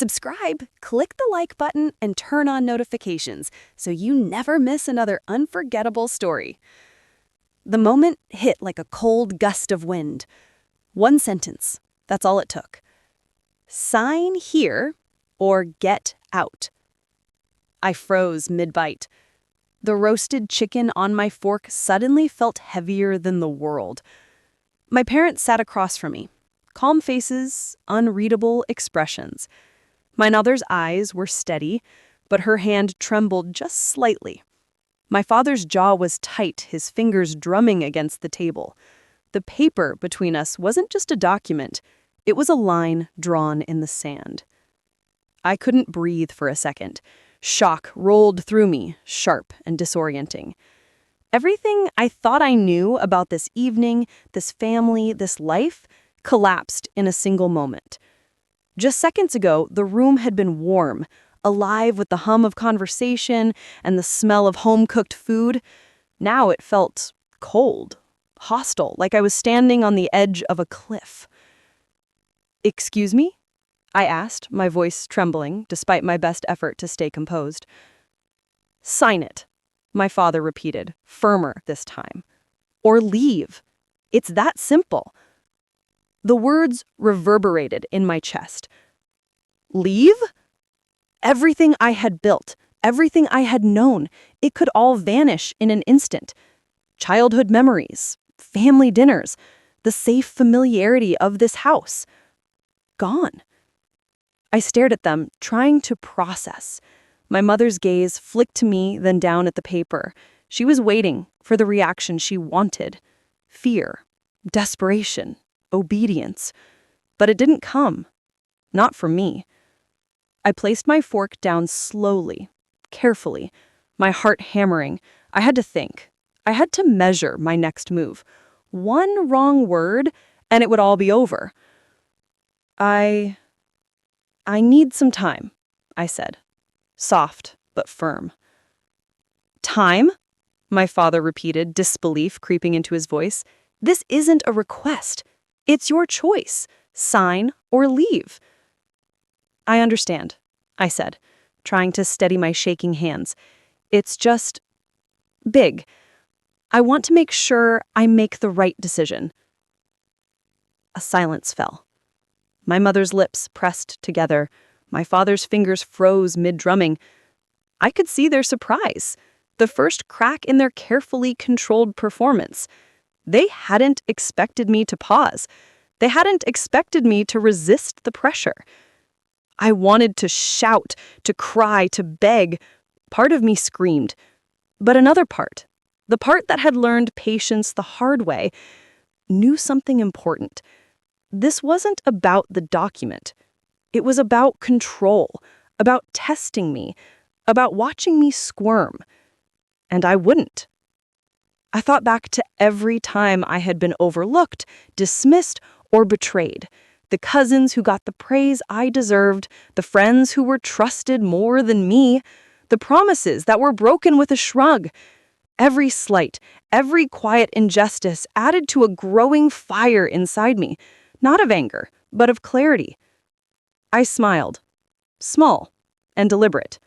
Subscribe, click the like button, and turn on notifications so you never miss another unforgettable story. The moment hit like a cold gust of wind. One sentence, that's all it took. Sign here or get out. I froze mid-bite. The roasted chicken on my fork suddenly felt heavier than the world. My parents sat across from me. Calm faces, unreadable expressions. My mother's eyes were steady, but her hand trembled just slightly. My father's jaw was tight, his fingers drumming against the table. The paper between us wasn't just a document, it was a line drawn in the sand. I couldn't breathe for a second. Shock rolled through me, sharp and disorienting. Everything I thought I knew about this evening, this family, this life, collapsed in a single moment. Just seconds ago, the room had been warm, alive with the hum of conversation and the smell of home-cooked food. Now it felt cold, hostile, like I was standing on the edge of a cliff. "Excuse me?" I asked, my voice trembling, despite my best effort to stay composed. "Sign it," my father repeated, firmer this time. "Or leave. It's that simple." The words reverberated in my chest. Leave? Everything I had built, everything I had known, it could all vanish in an instant. Childhood memories, family dinners, the safe familiarity of this house. Gone. I stared at them, trying to process. My mother's gaze flicked to me, then down at the paper. She was waiting for the reaction she wanted. Fear, desperation, obedience. But it didn't come. Not from me. I placed my fork down slowly, carefully, my heart hammering. I had to think. I had to measure my next move. One wrong word, and it would all be over. I need some time, I said, soft but firm. Time? My father repeated, disbelief creeping into his voice. This isn't a request. It's your choice. Sign or leave. I understand, I said, trying to steady my shaking hands. It's just big. I want to make sure I make the right decision. A silence fell. My mother's lips pressed together. My father's fingers froze mid-drumming. I could see their surprise, the first crack in their carefully controlled performance. They hadn't expected me to pause. They hadn't expected me to resist the pressure. I wanted to shout, to cry, to beg. Part of me screamed. But another part, the part that had learned patience the hard way, knew something important. This wasn't about the document. It was about control, about testing me, about watching me squirm. And I wouldn't. I thought back to every time I had been overlooked, dismissed, or betrayed. The cousins who got the praise I deserved, the friends who were trusted more than me, the promises that were broken with a shrug. Every slight, every quiet injustice added to a growing fire inside me, not of anger, but of clarity. I smiled, small and deliberate.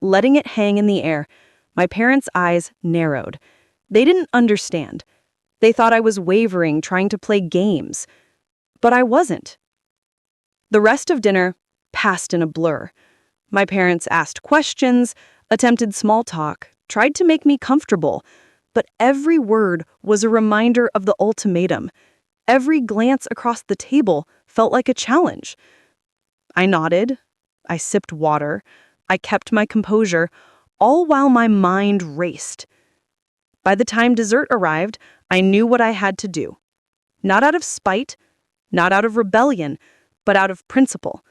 Letting it hang in the air, my parents' eyes narrowed. They didn't understand. They thought I was wavering, trying to play games. But I wasn't. The rest of dinner passed in a blur. My parents asked questions, attempted small talk, tried to make me comfortable, but every word was a reminder of the ultimatum. Every glance across the table felt like a challenge. I nodded. I sipped water. I kept my composure, all while my mind raced. By the time dessert arrived, I knew what I had to do. Not out of spite, not out of rebellion, but out of principle.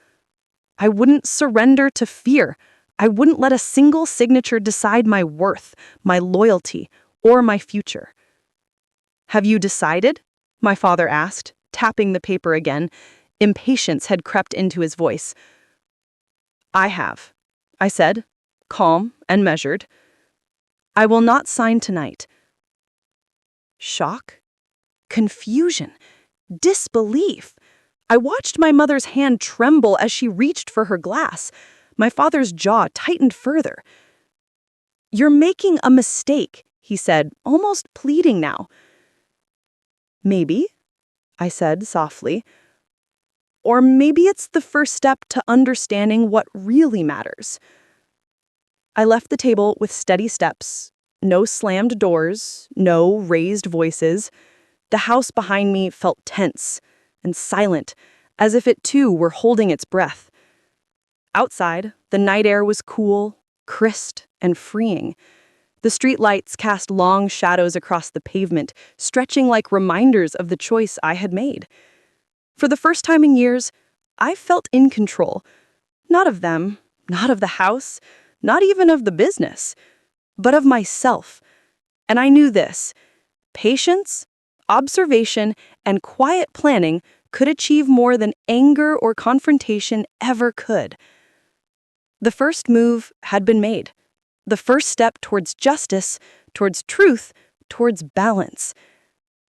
I wouldn't surrender to fear. I wouldn't let a single signature decide my worth, my loyalty, or my future. "Have you decided?" my father asked, tapping the paper again. Impatience had crept into his voice. "I have," I said, calm and measured. "I will not sign tonight." Shock, confusion, disbelief. I watched my mother's hand tremble as she reached for her glass. My father's jaw tightened further. "You're making a mistake," he said, almost pleading now. "Maybe," I said softly. "Or maybe it's the first step to understanding what really matters." I left the table with steady steps. No slammed doors, no raised voices. The house behind me felt tense and silent, as if it too were holding its breath. Outside, the night air was cool, crisp, and freeing. The street lights cast long shadows across the pavement, stretching like reminders of the choice I had made. For the first time in years, I felt in control. Not of them, not of the house, not even of the business, but of myself. And I knew this: patience, observation, and quiet planning could achieve more than anger or confrontation ever could. The first move had been made. The first step towards justice, towards truth, towards balance.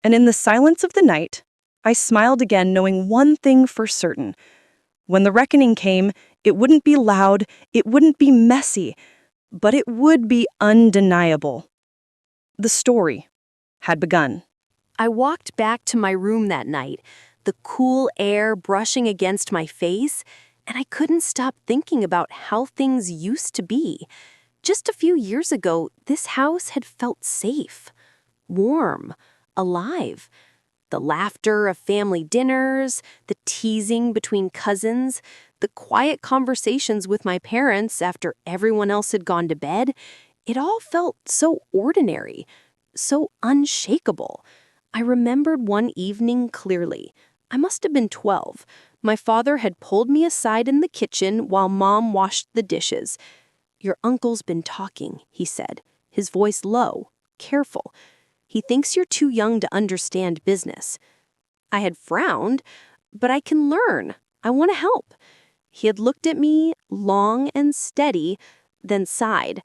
And in the silence of the night, I smiled again, knowing one thing for certain. When the reckoning came, it wouldn't be loud, it wouldn't be messy, but it would be undeniable. The story had begun. I walked back to my room that night, the cool air brushing against my face, and I couldn't stop thinking about how things used to be. Just a few years ago, this house had felt safe, warm, alive. The laughter of family dinners, the teasing between cousins, the quiet conversations with my parents after everyone else had gone to bed, it all felt so ordinary, so unshakable. I remembered one evening clearly. I must have been 12. My father had pulled me aside in the kitchen while Mom washed the dishes. "Your uncle's been talking," he said, his voice low, careful. "He thinks you're too young to understand business." I had frowned, "But I can learn. I want to help." He had looked at me, long and steady, then sighed.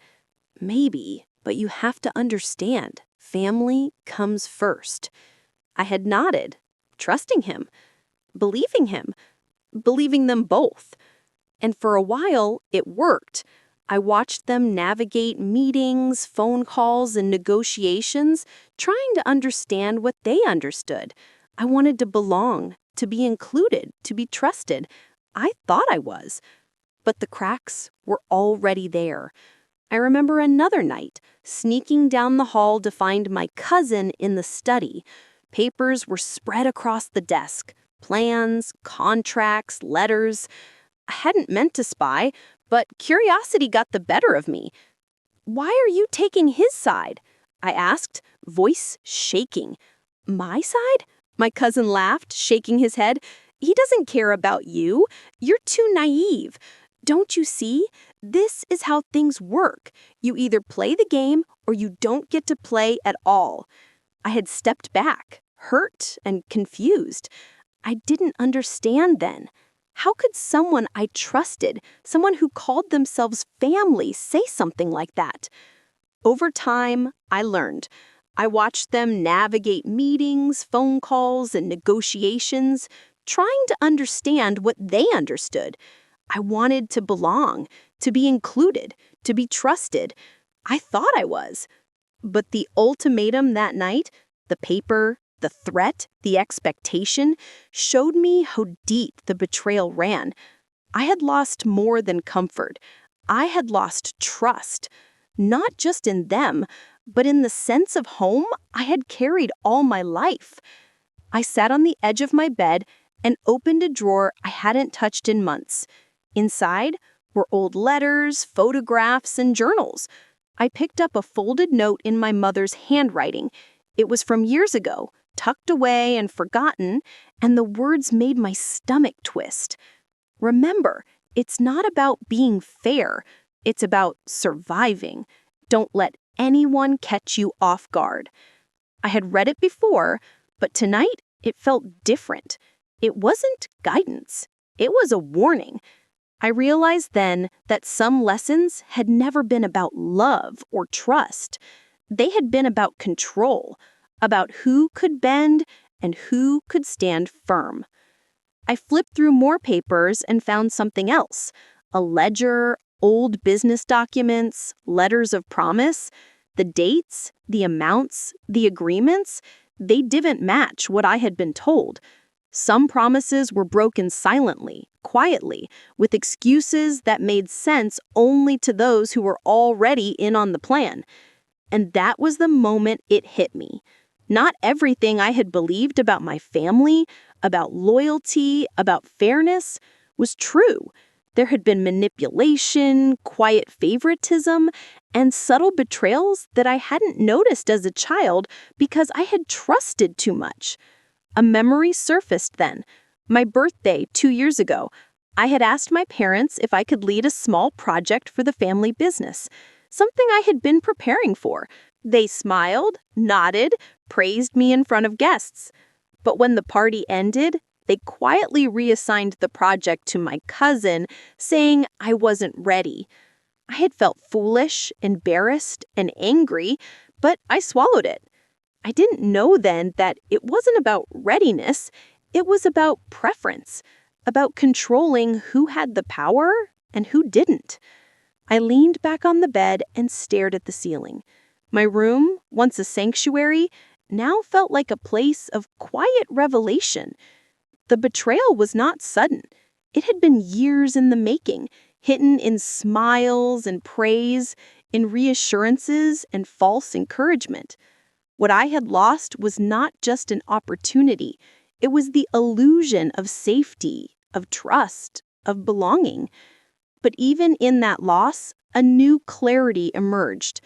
"Maybe, but you have to understand. Family comes first." I had nodded, trusting him, believing him, believing them both. And for a while, it worked. I watched them navigate meetings, phone calls, and negotiations, trying to understand what they understood. I wanted to belong, to be included, to be trusted. I thought I was. But the cracks were already there. I remember another night, sneaking down the hall to find my cousin in the study. Papers were spread across the desk. Plans, contracts, letters. I hadn't meant to spy, but curiosity got the better of me. "Why are you taking his side?" I asked, voice shaking. "My side?" My cousin laughed, shaking his head. "He doesn't care about you. You're too naive. Don't you see? This is how things work. You either play the game or you don't get to play at all." I had stepped back, hurt and confused. I didn't understand then. How could someone I trusted, someone who called themselves family, say something like that? Over time, I learned. I watched them navigate meetings, phone calls, and negotiations, trying to understand what they understood. I wanted to belong, to be included, to be trusted. I thought I was. But the ultimatum that night, the paper, the threat, the expectation, showed me how deep the betrayal ran. I had lost more than comfort. I had lost trust, not just in them, but in the sense of home I had carried all my life. I sat on the edge of my bed and opened a drawer I hadn't touched in months. Inside were old letters, photographs, and journals. I picked up a folded note in my mother's handwriting. It was from years ago, tucked away and forgotten, and the words made my stomach twist. "Remember, it's not about being fair. It's about surviving. Don't let anyone catch you off guard." I had read it before, but tonight it felt different. It wasn't guidance. It was a warning. I realized then that some lessons had never been about love or trust. They had been about control, about who could bend and who could stand firm. I flipped through more papers and found something else. A ledger, old business documents, letters of promise. The dates, the amounts, the agreements, they didn't match what I had been told. Some promises were broken silently, quietly, with excuses that made sense only to those who were already in on the plan. And that was the moment it hit me. Not everything I had believed about my family, about loyalty, about fairness, was true. There had been manipulation, quiet favoritism, and subtle betrayals that I hadn't noticed as a child because I had trusted too much. A memory surfaced then. My birthday 2 years ago. I had asked my parents if I could lead a small project for the family business, something I had been preparing for. They smiled, nodded, praised me in front of guests. But when the party ended, they quietly reassigned the project to my cousin, saying I wasn't ready. I had felt foolish, embarrassed, and angry, but I swallowed it. I didn't know then that it wasn't about readiness, it was about preference, about controlling who had the power and who didn't. I leaned back on the bed and stared at the ceiling. My room, once a sanctuary, now felt like a place of quiet revelation. The betrayal was not sudden. It had been years in the making, hidden in smiles and praise, in reassurances and false encouragement. What I had lost was not just an opportunity. It was the illusion of safety, of trust, of belonging. But even in that loss, a new clarity emerged.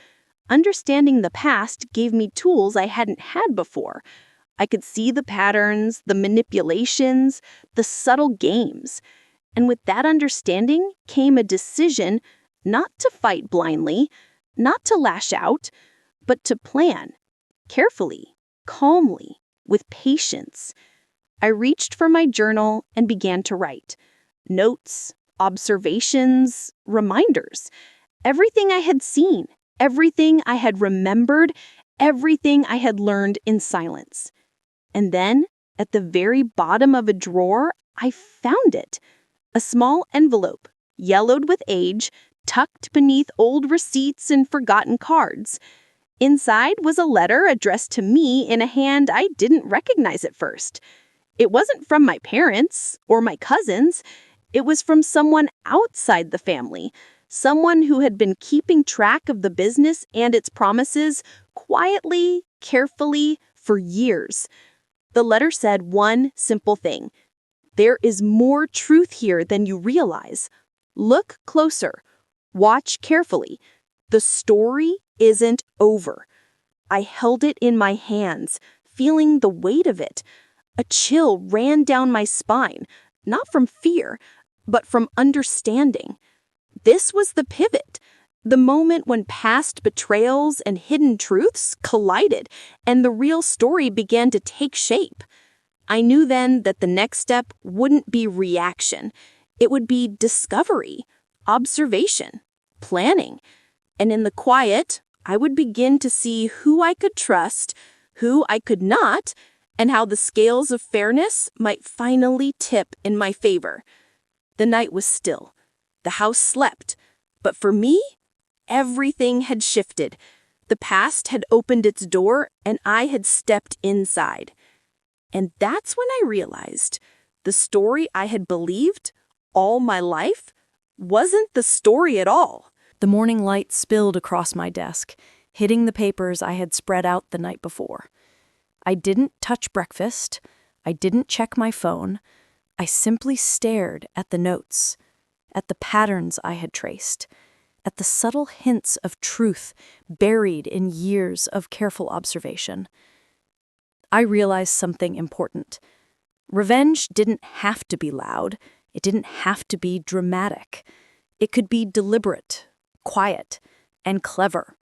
Understanding the past gave me tools I hadn't had before. I could see the patterns, the manipulations, the subtle games. And with that understanding came a decision not to fight blindly, not to lash out, but to plan, carefully, calmly, with patience. I reached for my journal and began to write. Notes, observations, reminders. Everything I had seen, everything I had remembered, everything I had learned in silence. And then, at the very bottom of a drawer, I found it. A small envelope, yellowed with age, tucked beneath old receipts and forgotten cards. Inside was a letter addressed to me in a hand I didn't recognize at first. It wasn't from my parents or my cousins. It was from someone outside the family, someone who had been keeping track of the business and its promises quietly, carefully, for years. The letter said one simple thing: "There is more truth here than you realize. Look closer. Watch carefully. The story isn't over." I held it in my hands, feeling the weight of it. A chill ran down my spine, not from fear, but from understanding. This was the pivot, the moment when past betrayals and hidden truths collided, and the real story began to take shape. I knew then that the next step wouldn't be reaction. It would be discovery, observation, planning. And in the quiet, I would begin to see who I could trust, who I could not, and how the scales of fairness might finally tip in my favor. The night was still. The house slept. But for me, everything had shifted. The past had opened its door, and I had stepped inside. And that's when I realized the story I had believed all my life wasn't the story at all. The morning light spilled across my desk, hitting the papers I had spread out the night before. I didn't touch breakfast. I didn't check my phone. I simply stared at the notes, at the patterns I had traced, at the subtle hints of truth buried in years of careful observation. I realized something important. Revenge didn't have to be loud. It didn't have to be dramatic. It could be deliberate, quiet, and clever.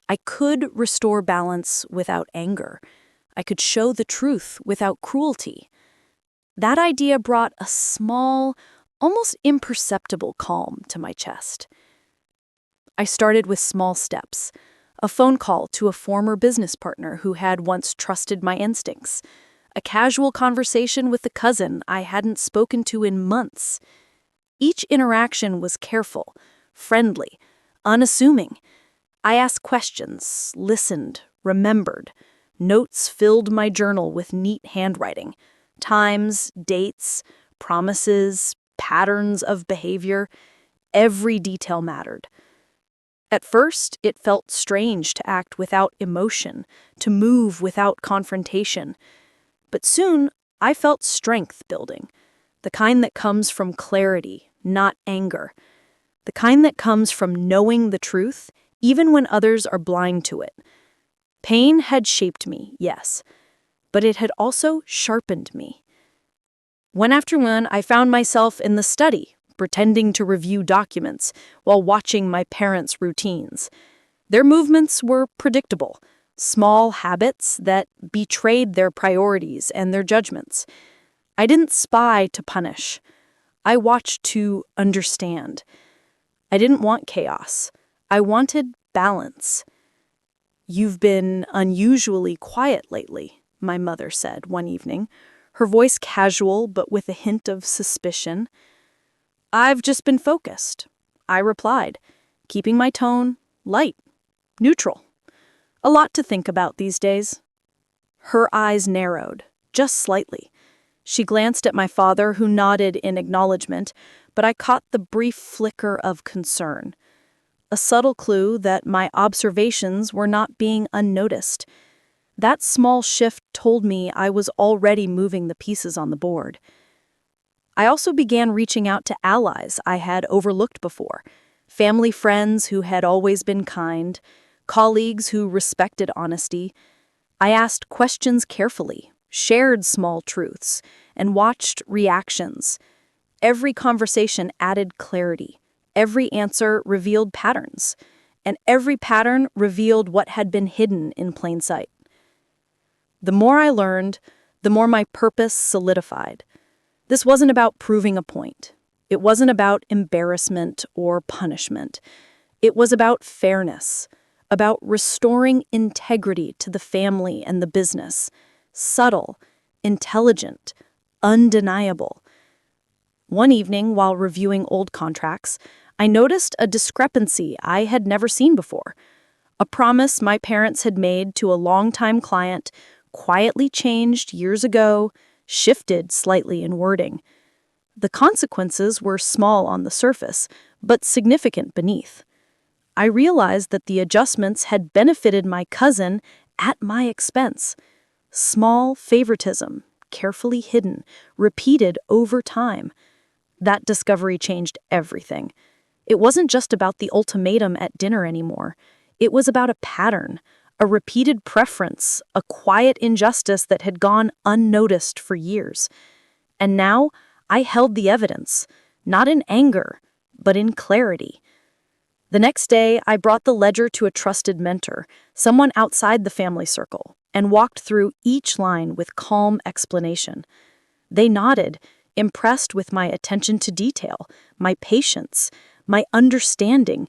I could restore balance without anger. I could show the truth without cruelty. That idea brought a small, almost imperceptible calm to my chest. I started with small steps. A phone call to a former business partner who had once trusted my instincts. a casual conversation with a cousin I hadn't spoken to in months. Each interaction was careful, friendly, unassuming. I asked questions, listened, remembered. Notes filled my journal with neat handwriting. Times, dates, promises, patterns of behavior. Every detail mattered. At first, it felt strange to act without emotion, to move without confrontation. But soon, I felt strength building, the kind that comes from clarity, not anger, the kind that comes from knowing the truth, even when others are blind to it. Pain had shaped me, yes, but it had also sharpened me. One afternoon, I found myself in the study, pretending to review documents while watching my parents' routines. Their movements were predictable, small habits that betrayed their priorities and their judgments. I didn't spy to punish. I watched to understand. I didn't want chaos. I wanted balance. "You've been unusually quiet lately," my mother said one evening, her voice casual but with a hint of suspicion. "I've just been focused," I replied, keeping my tone light, neutral. A lot to think about these days. Her eyes narrowed, just slightly. She glanced at my father, who nodded in acknowledgement, but I caught the brief flicker of concern. A subtle clue that my observations were not being unnoticed. That small shift told me I was already moving the pieces on the board. I also began reaching out to allies I had overlooked before, family friends who had always been kind, colleagues who respected honesty. I asked questions carefully, shared small truths, and watched reactions. Every conversation added clarity. Every answer revealed patterns, and every pattern revealed what had been hidden in plain sight. The more I learned, the more my purpose solidified. This wasn't about proving a point. It wasn't about embarrassment or punishment. It was about fairness, about restoring integrity to the family and the business. Subtle, intelligent, undeniable. One evening, while reviewing old contracts, I noticed a discrepancy I had never seen before. A promise my parents had made to a longtime client, quietly changed years ago, shifted slightly in wording. The consequences were small on the surface, but significant beneath. I realized that the adjustments had benefited my cousin at my expense. Small favoritism, carefully hidden, repeated over time. That discovery changed everything. It wasn't just about the ultimatum at dinner anymore. It was about a pattern, a repeated preference, a quiet injustice that had gone unnoticed for years. And now I held the evidence, not in anger, but in clarity. The next day, I brought the ledger to a trusted mentor, someone outside the family circle, and walked through each line with calm explanation. They nodded, impressed with my attention to detail, my patience, my understanding.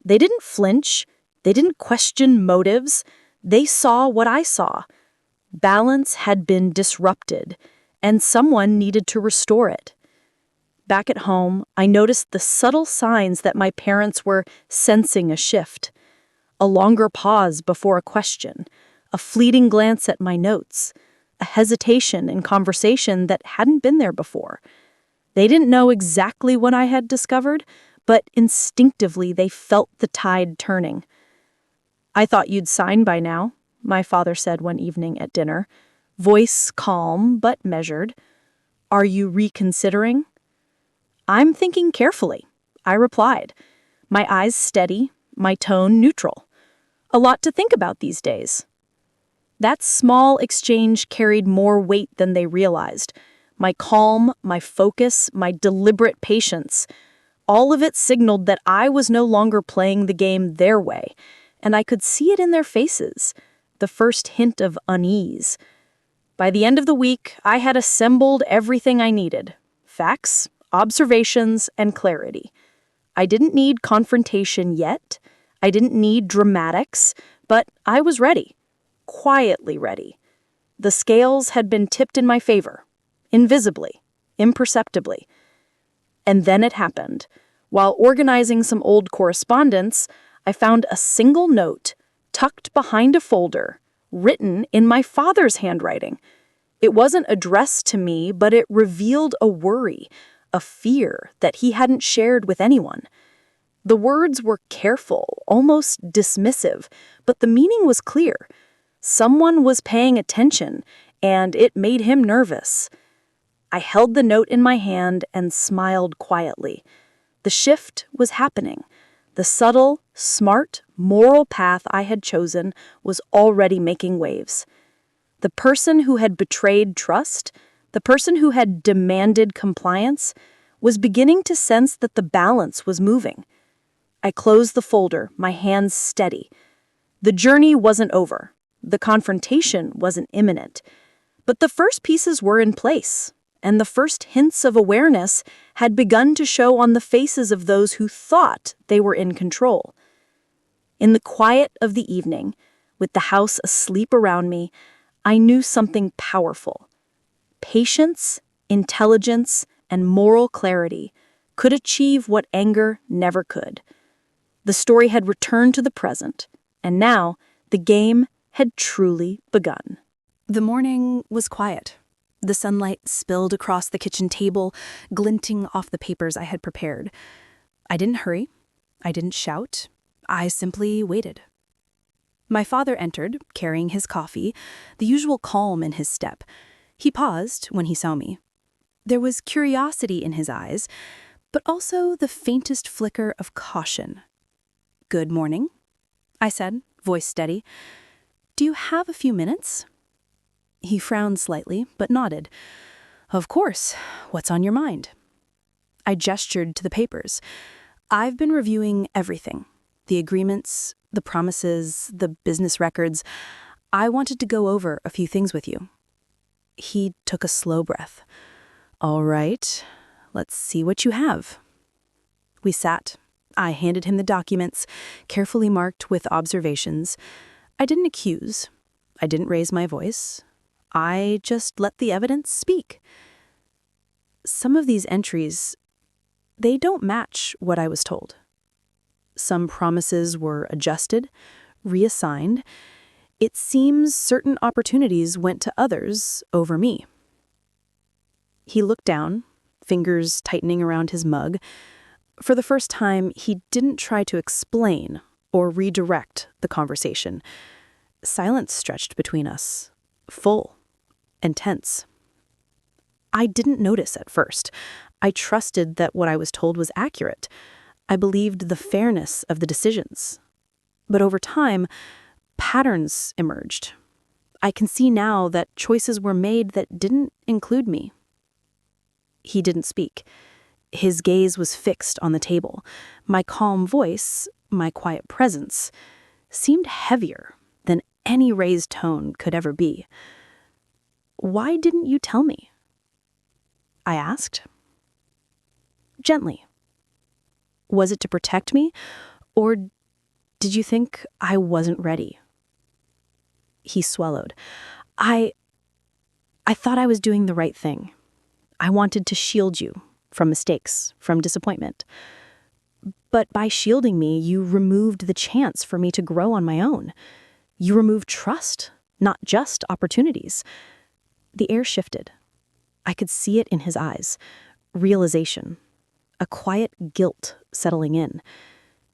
They didn't flinch. They didn't question motives. They saw what I saw. Balance had been disrupted, and someone needed to restore it. Back at home, I noticed the subtle signs that my parents were sensing a shift. A longer pause before a question, a fleeting glance at my notes, a hesitation in conversation that hadn't been there before. They didn't know exactly what I had discovered, but instinctively they felt the tide turning. "I thought you'd sign by now," my father said one evening at dinner, voice calm but measured. "Are you reconsidering?" "I'm thinking carefully," I replied, my eyes steady, my tone neutral. A lot to think about these days. That small exchange carried more weight than they realized. My calm, my focus, my deliberate patience. All of it signaled that I was no longer playing the game their way, and I could see it in their faces, the first hint of unease. By the end of the week, I had assembled everything I needed: facts, observations, and clarity. I didn't need confrontation yet. I didn't need dramatics, but I was ready. Quietly ready. The scales had been tipped in my favor, invisibly, imperceptibly. And then it happened. While organizing some old correspondence, I found a single note tucked behind a folder, written in my father's handwriting. It wasn't addressed to me, but it revealed a worry, a fear that he hadn't shared with anyone. The words were careful, almost dismissive, but the meaning was clear. Someone was paying attention, and it made him nervous. I held the note in my hand and smiled quietly. The shift was happening. The subtle, smart, moral path I had chosen was already making waves. The person who had betrayed trust, the person who had demanded compliance, was beginning to sense that the balance was moving. I closed the folder, my hands steady. The journey wasn't over. The confrontation wasn't imminent. But the first pieces were in place, and the first hints of awareness had begun to show on the faces of those who thought they were in control. In the quiet of the evening, with the house asleep around me, I knew something powerful. Patience, intelligence, and moral clarity could achieve what anger never could. The story had returned to the present, and now the game had truly begun. The morning was quiet. The sunlight spilled across the kitchen table, glinting off the papers I had prepared. I didn't hurry. I didn't shout. I simply waited. My father entered, carrying his coffee, the usual calm in his step. He paused when he saw me. There was curiosity in his eyes, but also the faintest flicker of caution. "Good morning," I said, voice steady. "Do you have a few minutes?" He frowned slightly, but nodded. "Of course. What's on your mind?" I gestured to the papers. "I've been reviewing everything. The agreements, the promises, the business records. I wanted to go over a few things with you." He took a slow breath. "All right, let's see what you have." We sat. I handed him the documents, carefully marked with observations. I didn't accuse. I didn't raise my voice. I just let the evidence speak. Some of these entries, they don't match what I was told. Some promises were adjusted, reassigned. It seems certain opportunities went to others over me. He looked down, fingers tightening around his mug. For the first time, he didn't try to explain or redirect the conversation. Silence stretched between us, full and tense. I didn't notice at first. I trusted that what I was told was accurate. I believed the fairness of the decisions. But over time, patterns emerged. I can see now that choices were made that didn't include me. He didn't speak. His gaze was fixed on the table. My calm voice, my quiet presence, seemed heavier than any raised tone could ever be. "Why didn't you tell me?" I asked. Gently. Was it to protect me, or did you think I wasn't ready? He swallowed. I thought I was doing the right thing. I wanted to shield you from mistakes, from disappointment. But by shielding me, you removed the chance for me to grow on my own. You removed trust, not just opportunities. The air shifted. I could see it in his eyes. Realization. A quiet guilt settling in.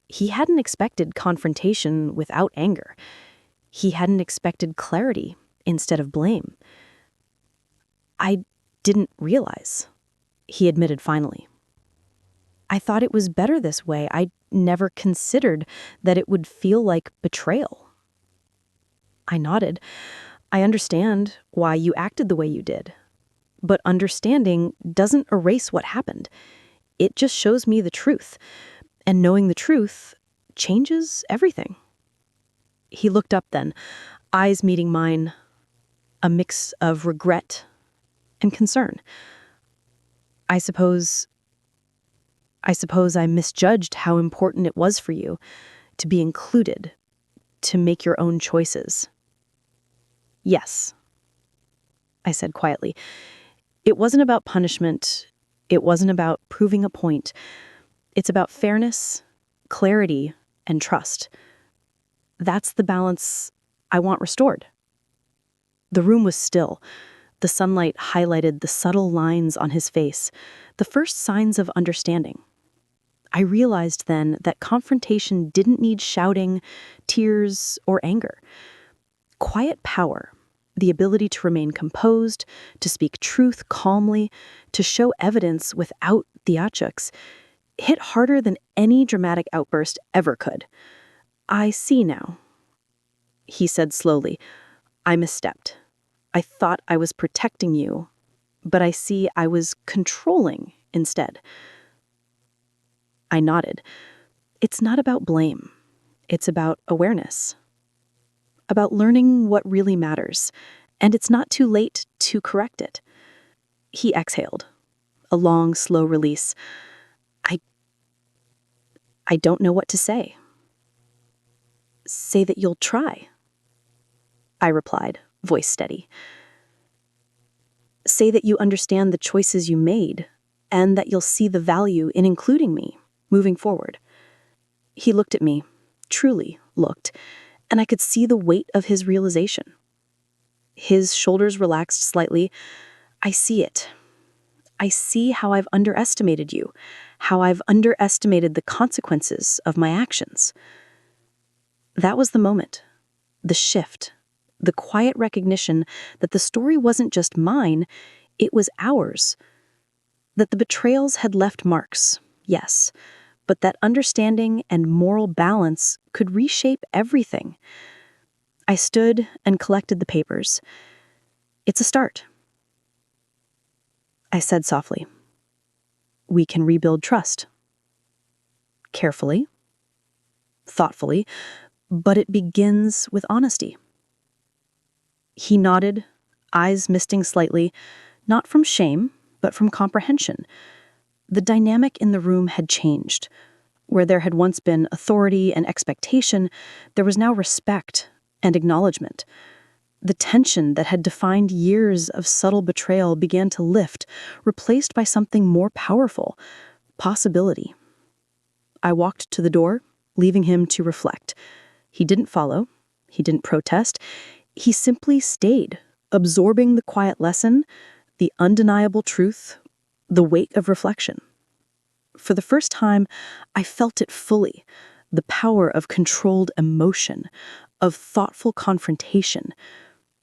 He hadn't expected confrontation without anger. He hadn't expected clarity instead of blame. "I didn't realize," he admitted finally. "I thought it was better this way. I never considered that it would feel like betrayal." I nodded. "I understand why you acted the way you did. But understanding doesn't erase what happened. It just shows me the truth. And knowing the truth changes everything." He looked up then, eyes meeting mine, a mix of regret and concern. I suppose I misjudged how important it was for you to be included, to make your own choices." "Yes," I said quietly. It wasn't about punishment. It wasn't about proving a point. It's about fairness, clarity, and trust. That's the balance I want restored. The room was still. The sunlight highlighted the subtle lines on his face, the first signs of understanding. I realized then that confrontation didn't need shouting, tears, or anger. Quiet power, the ability to remain composed, to speak truth calmly, to show evidence without theatrics, hit harder than any dramatic outburst ever could. I see now, he said slowly. I misstepped. I thought I was protecting you, but I see I was controlling instead. I nodded. It's not about blame. It's about awareness. About learning what really matters, and it's not too late to correct it. He exhaled. A long, slow release. I don't know what to say. Say that you'll try, I replied, voice steady. Say that you understand the choices you made, and that you'll see the value in including me, moving forward. He looked at me, truly looked, and I could see the weight of his realization. His shoulders relaxed slightly. I see it. I see how I've underestimated you, how I've underestimated the consequences of my actions. That was the moment, the shift, the quiet recognition that the story wasn't just mine, it was ours. That the betrayals had left marks, yes, but that understanding and moral balance could reshape everything. I stood and collected the papers. It's a start. I said softly, we can rebuild trust. Carefully, thoughtfully, but it begins with honesty. He nodded, eyes misting slightly, not from shame, but from comprehension. The dynamic in the room had changed. Where there had once been authority and expectation, there was now respect and acknowledgement. The tension that had defined years of subtle betrayal began to lift, replaced by something more powerful, possibility. I walked to the door, leaving him to reflect. He didn't follow. He didn't protest. He simply stayed, absorbing the quiet lesson, the undeniable truth, the weight of reflection. For the first time, I felt it fully, the power of controlled emotion, of thoughtful confrontation.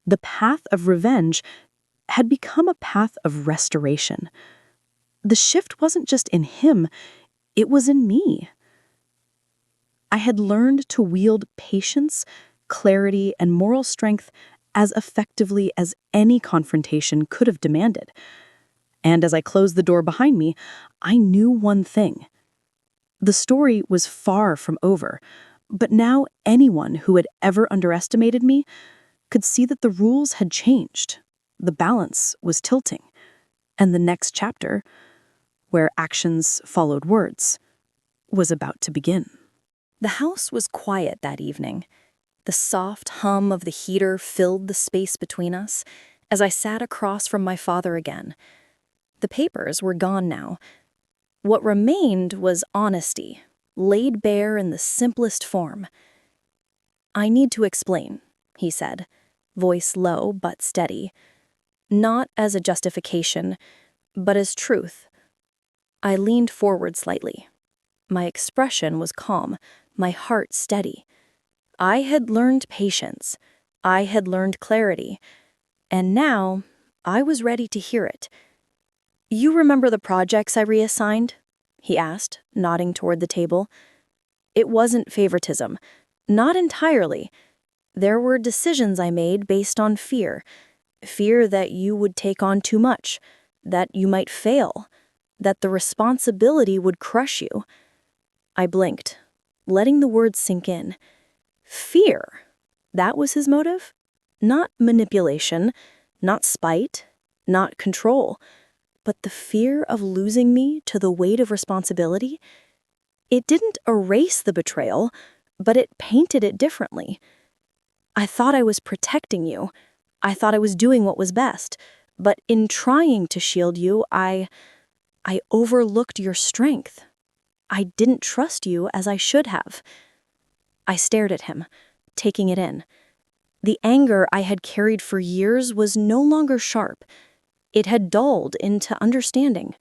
The path of revenge had become a path of restoration. The shift wasn't just in him, it was in me. I had learned to wield patience, clarity, and moral strength as effectively as any confrontation could have demanded. And as I closed the door behind me, I knew one thing. The story was far from over, but now anyone who had ever underestimated me could see that the rules had changed, the balance was tilting, and the next chapter, where actions followed words, was about to begin. The house was quiet that evening. The soft hum of the heater filled the space between us as I sat across from my father again. The papers were gone now. What remained was honesty, laid bare in the simplest form. I need to explain, he said, voice low but steady. Not as a justification, but as truth. I leaned forward slightly. My expression was calm, my heart steady. I had learned patience. I had learned clarity. And now, I was ready to hear it. You remember the projects I reassigned? He asked, nodding toward the table. It wasn't favoritism. Not entirely. There were decisions I made based on fear. Fear that you would take on too much, that you might fail, that the responsibility would crush you. I blinked, letting the words sink in. Fear. That was his motive? Not manipulation, not spite, not control, but the fear of losing me to the weight of responsibility. It didn't erase the betrayal, but it painted it differently. I thought I was protecting you, I thought I was doing what was best, but in trying to shield you, I overlooked your strength. I didn't trust you as I should have." I stared at him, taking it in. The anger I had carried for years was no longer sharp. It had dulled into understanding.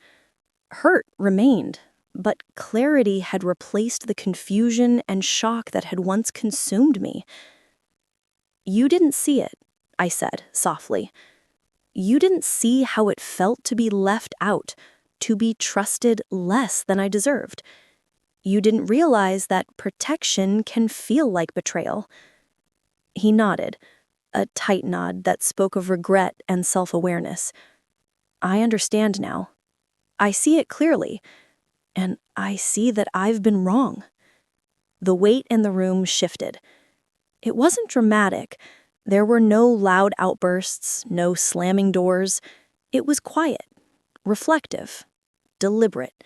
Hurt remained, but clarity had replaced the confusion and shock that had once consumed me. "You didn't see it," I said softly. "You didn't see how it felt to be left out, to be trusted less than I deserved. You didn't realize that protection can feel like betrayal." He nodded, a tight nod that spoke of regret and self-awareness. "I understand now. I see it clearly, and I see that I've been wrong." The weight in the room shifted. It wasn't dramatic. There were no loud outbursts, no slamming doors. It was quiet, reflective, deliberate.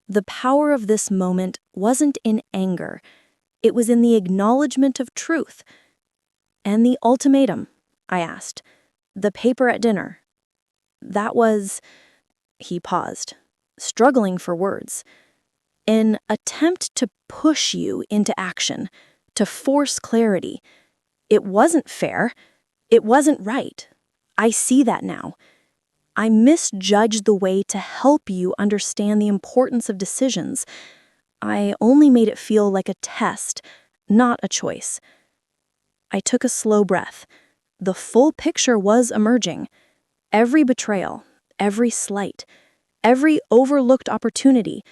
The power of this moment wasn't in anger. It was in the acknowledgement of truth. "And the ultimatum?" I asked. "The paper at dinner?" "That was—" He paused, struggling for words. "An attempt to push you into action, to force clarity. It wasn't fair. It wasn't right. I see that now. I misjudged the way to help you understand the importance of decisions. I only made it feel like a test, not a choice." I took a slow breath. The full picture was emerging. Every betrayal, every slight, every overlooked opportunity.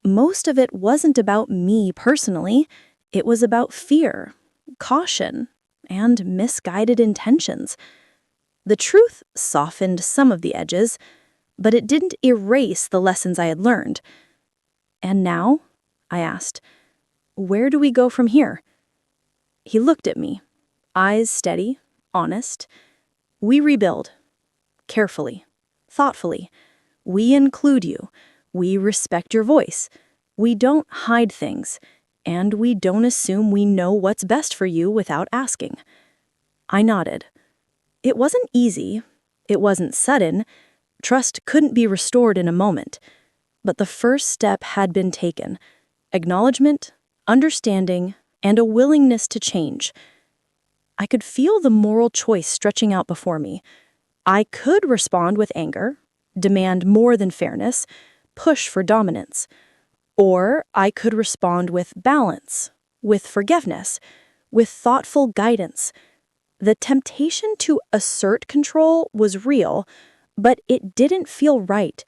Most of it wasn't about me personally. It was about fear, caution, and misguided intentions. The truth softened some of the edges, but it didn't erase the lessons I had learned. "And now?" I asked. "Where do we go from here?" He looked at me, eyes steady, honest. "We rebuild. Carefully, thoughtfully. We include you. We respect your voice. We don't hide things. And we don't assume we know what's best for you without asking." I nodded. It wasn't easy. It wasn't sudden. Trust couldn't be restored in a moment. But the first step had been taken. Acknowledgement, understanding, and a willingness to change. I could feel the moral choice stretching out before me. I could respond with anger, demand more than fairness, push for dominance. Or I could respond with balance, with forgiveness, with thoughtful guidance. The temptation to assert control was real, but it didn't feel right.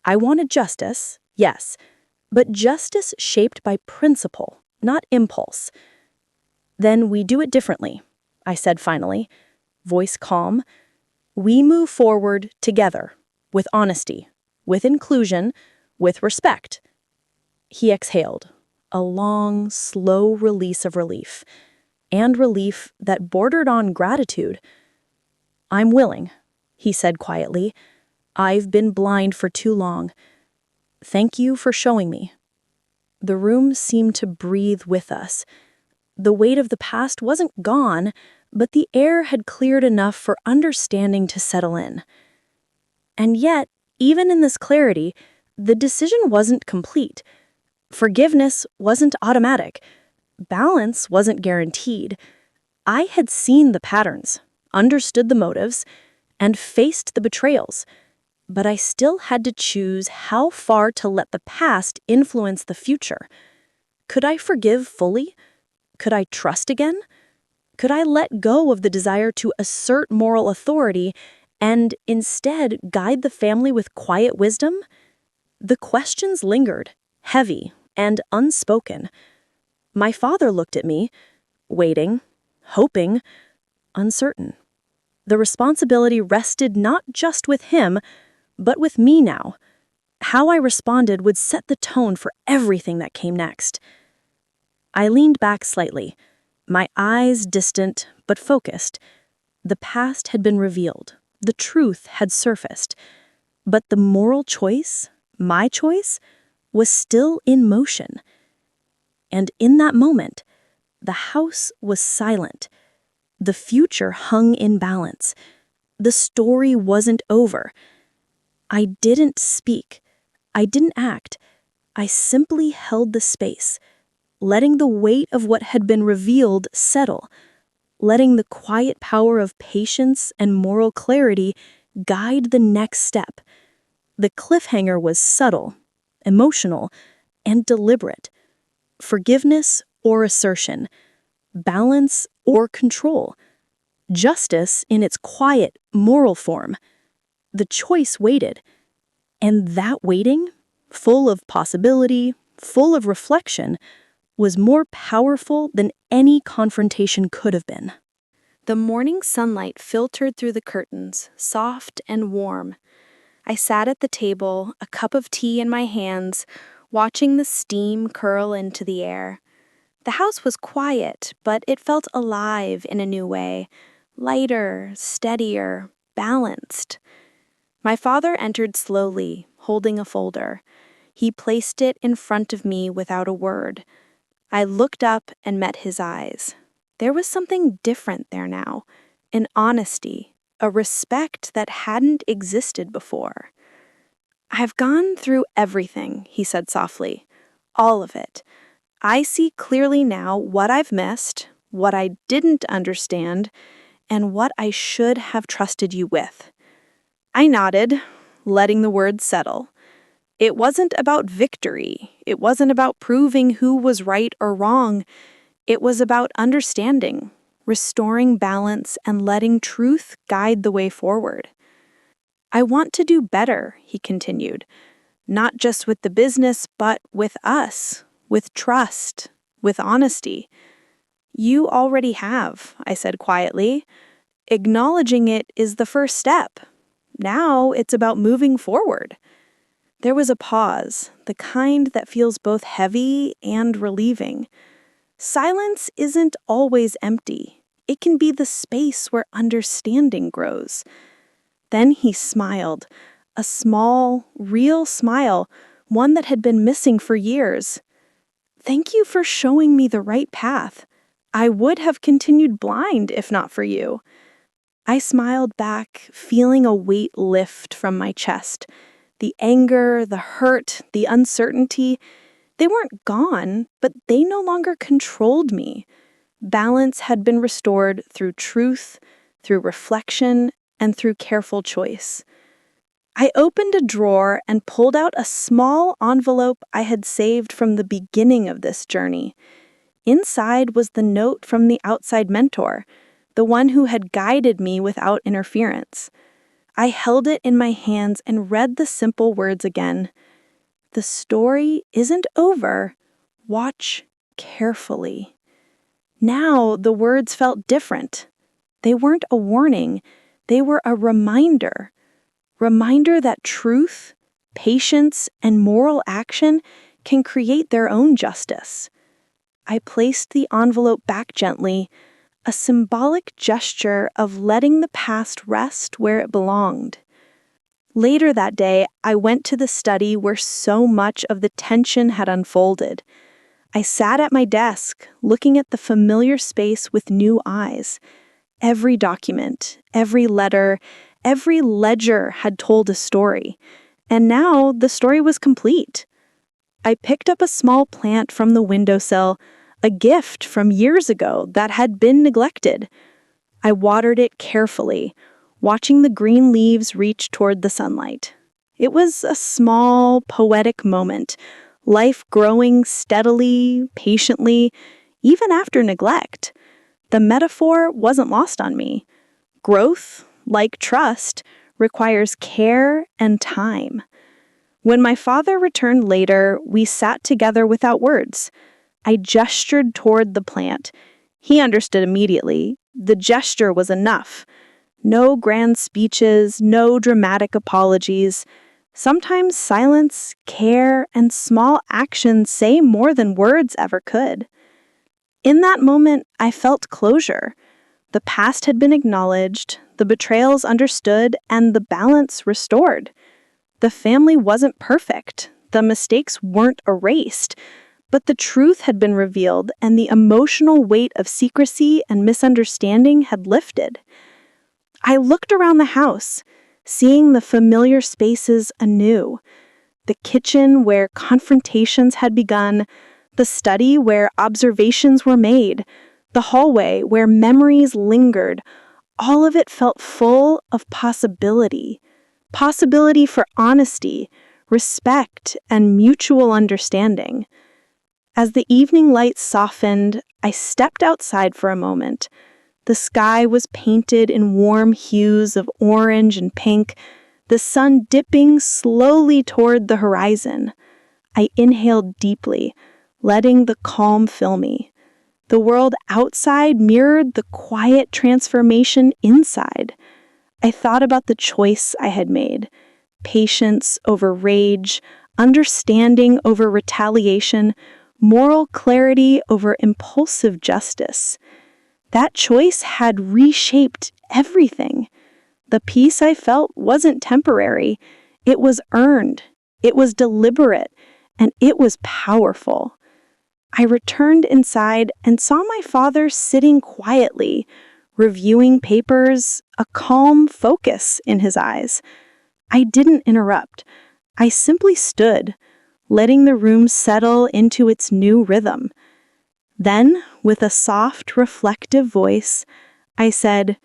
I wanted justice, yes, but justice shaped by principle, not impulse. "Then we do it differently," I said finally, voice calm. "We move forward together, with honesty, with inclusion, with respect." He exhaled, a long, slow release of relief, and relief that bordered on gratitude. "I'm willing," he said quietly. "I've been blind for too long. Thank you for showing me." The room seemed to breathe with us. The weight of the past wasn't gone, but the air had cleared enough for understanding to settle in. And yet, even in this clarity, the decision wasn't complete. Forgiveness wasn't automatic. Balance wasn't guaranteed. I had seen the patterns, understood the motives, and faced the betrayals, but I still had to choose how far to let the past influence the future. Could I forgive fully? Could I trust again? Could I let go of the desire to assert moral authority and instead guide the family with quiet wisdom? The questions lingered, heavy and unspoken. My father looked at me, waiting, hoping, uncertain. The responsibility rested not just with him, but with me now. How I responded would set the tone for everything that came next. I leaned back slightly, my eyes distant but focused. The past had been revealed. The truth had surfaced. But the moral choice, my choice, was still in motion. And in that moment, the house was silent. The future hung in balance. The story wasn't over. I didn't speak. I didn't act. I simply held the space, letting the weight of what had been revealed settle, letting the quiet power of patience and moral clarity guide the next step. The cliffhanger was subtle, emotional, and deliberate. Forgiveness or assertion, balance or control, justice in its quiet, moral form. The choice waited, and that waiting, full of possibility, full of reflection, was more powerful than any confrontation could have been. The morning sunlight filtered through the curtains, soft and warm. I sat at the table, a cup of tea in my hands, watching the steam curl into the air. The house was quiet, but it felt alive in a new way, lighter, steadier, balanced. My father entered slowly, holding a folder. He placed it in front of me without a word. I looked up and met his eyes. There was something different there now, an honesty, a respect that hadn't existed before. "I've gone through everything," he said softly. "All of it. I see clearly now what I've missed, what I didn't understand, and what I should have trusted you with." I nodded, letting the words settle. It wasn't about victory. It wasn't about proving who was right or wrong. It was about understanding, restoring balance, and letting truth guide the way forward. "I want to do better," he continued, "not just with the business, but with us, with trust, with honesty." "You already have," I said quietly. "Acknowledging it is the first step. Now it's about moving forward." There was a pause, the kind that feels both heavy and relieving. Silence isn't always empty. It can be the space where understanding grows. Then he smiled, a small, real smile, one that had been missing for years. "Thank you for showing me the right path. I would have continued blind if not for you." I smiled back, feeling a weight lift from my chest. The anger, the hurt, the uncertainty, they weren't gone, but they no longer controlled me. Balance had been restored through truth, through reflection, and through careful choice. I opened a drawer and pulled out a small envelope I had saved from the beginning of this journey. Inside was the note from the outside mentor, the one who had guided me without interference. I held it in my hands and read the simple words again. "The story isn't over. Watch carefully." Now the words felt different. They weren't a warning. They were a reminder. Reminder that truth, patience, and moral action can create their own justice. I placed the envelope back gently, a symbolic gesture of letting the past rest where it belonged. Later that day, I went to the study where so much of the tension had unfolded. I sat at my desk, looking at the familiar space with new eyes. Every document, every letter, every ledger had told a story, and now the story was complete. I picked up a small plant from the windowsill, a gift from years ago that had been neglected. I watered it carefully, watching the green leaves reach toward the sunlight. It was a small, poetic moment, life growing steadily, patiently, even after neglect. The metaphor wasn't lost on me. Growth, like trust, requires care and time. When my father returned later, we sat together without words. I gestured toward the plant. He understood immediately. The gesture was enough. No grand speeches, no dramatic apologies. Sometimes silence, care, and small action say more than words ever could. In that moment, I felt closure. The past had been acknowledged, the betrayals understood, and the balance restored. The family wasn't perfect. The mistakes weren't erased, But the truth had been revealed, and the emotional weight of secrecy and misunderstanding had lifted. I looked around the house, seeing the familiar spaces anew. The kitchen where confrontations had begun, the study where observations were made, the hallway where memories lingered. All of it felt full of possibility. Possibility for honesty, respect, and mutual understanding. As the evening light softened, I stepped outside for a moment. The sky was painted in warm hues of orange and pink, the sun dipping slowly toward the horizon. I inhaled deeply, letting the calm fill me. The world outside mirrored the quiet transformation inside. I thought about the choice I had made: patience over rage, understanding over retaliation, moral clarity over impulsive justice. That choice had reshaped everything. The peace I felt wasn't temporary. It was earned. It was deliberate. And it was powerful. I returned inside and saw my father sitting quietly, reviewing papers, a calm focus in his eyes. I didn't interrupt. I simply stood, letting the room settle into its new rhythm. Then, with a soft, reflective voice, I said,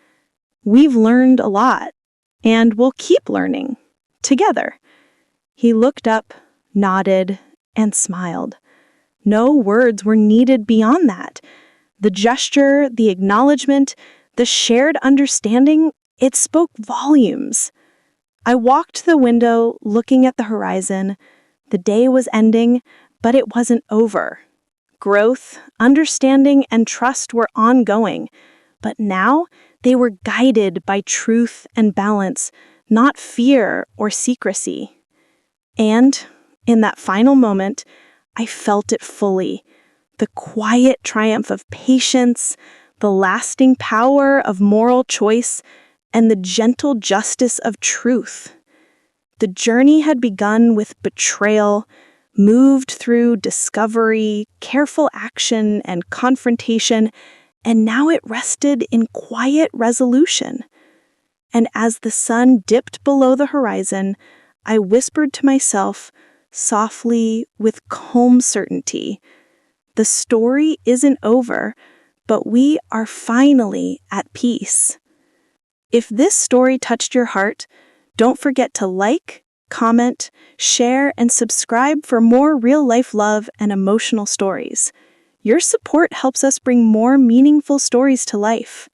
"We've learned a lot, and we'll keep learning, together." He looked up, nodded, and smiled. No words were needed beyond that. The gesture, the acknowledgement, the shared understanding, it spoke volumes. I walked to the window, looking at the horizon. The day was ending, but it wasn't over. Growth, understanding, and trust were ongoing, but now they were guided by truth and balance, not fear or secrecy. And, in that final moment, I felt it fully. The quiet triumph of patience, the lasting power of moral choice, and the gentle justice of truth. The journey had begun with betrayal, moved through discovery, careful action, and confrontation, and now it rested in quiet resolution. And as the sun dipped below the horizon, I whispered to myself, softly, with calm certainty, "The story isn't over, but we are finally at peace." If this story touched your heart, don't forget to like, comment, share, and subscribe for more real-life love and emotional stories. Your support helps us bring more meaningful stories to life.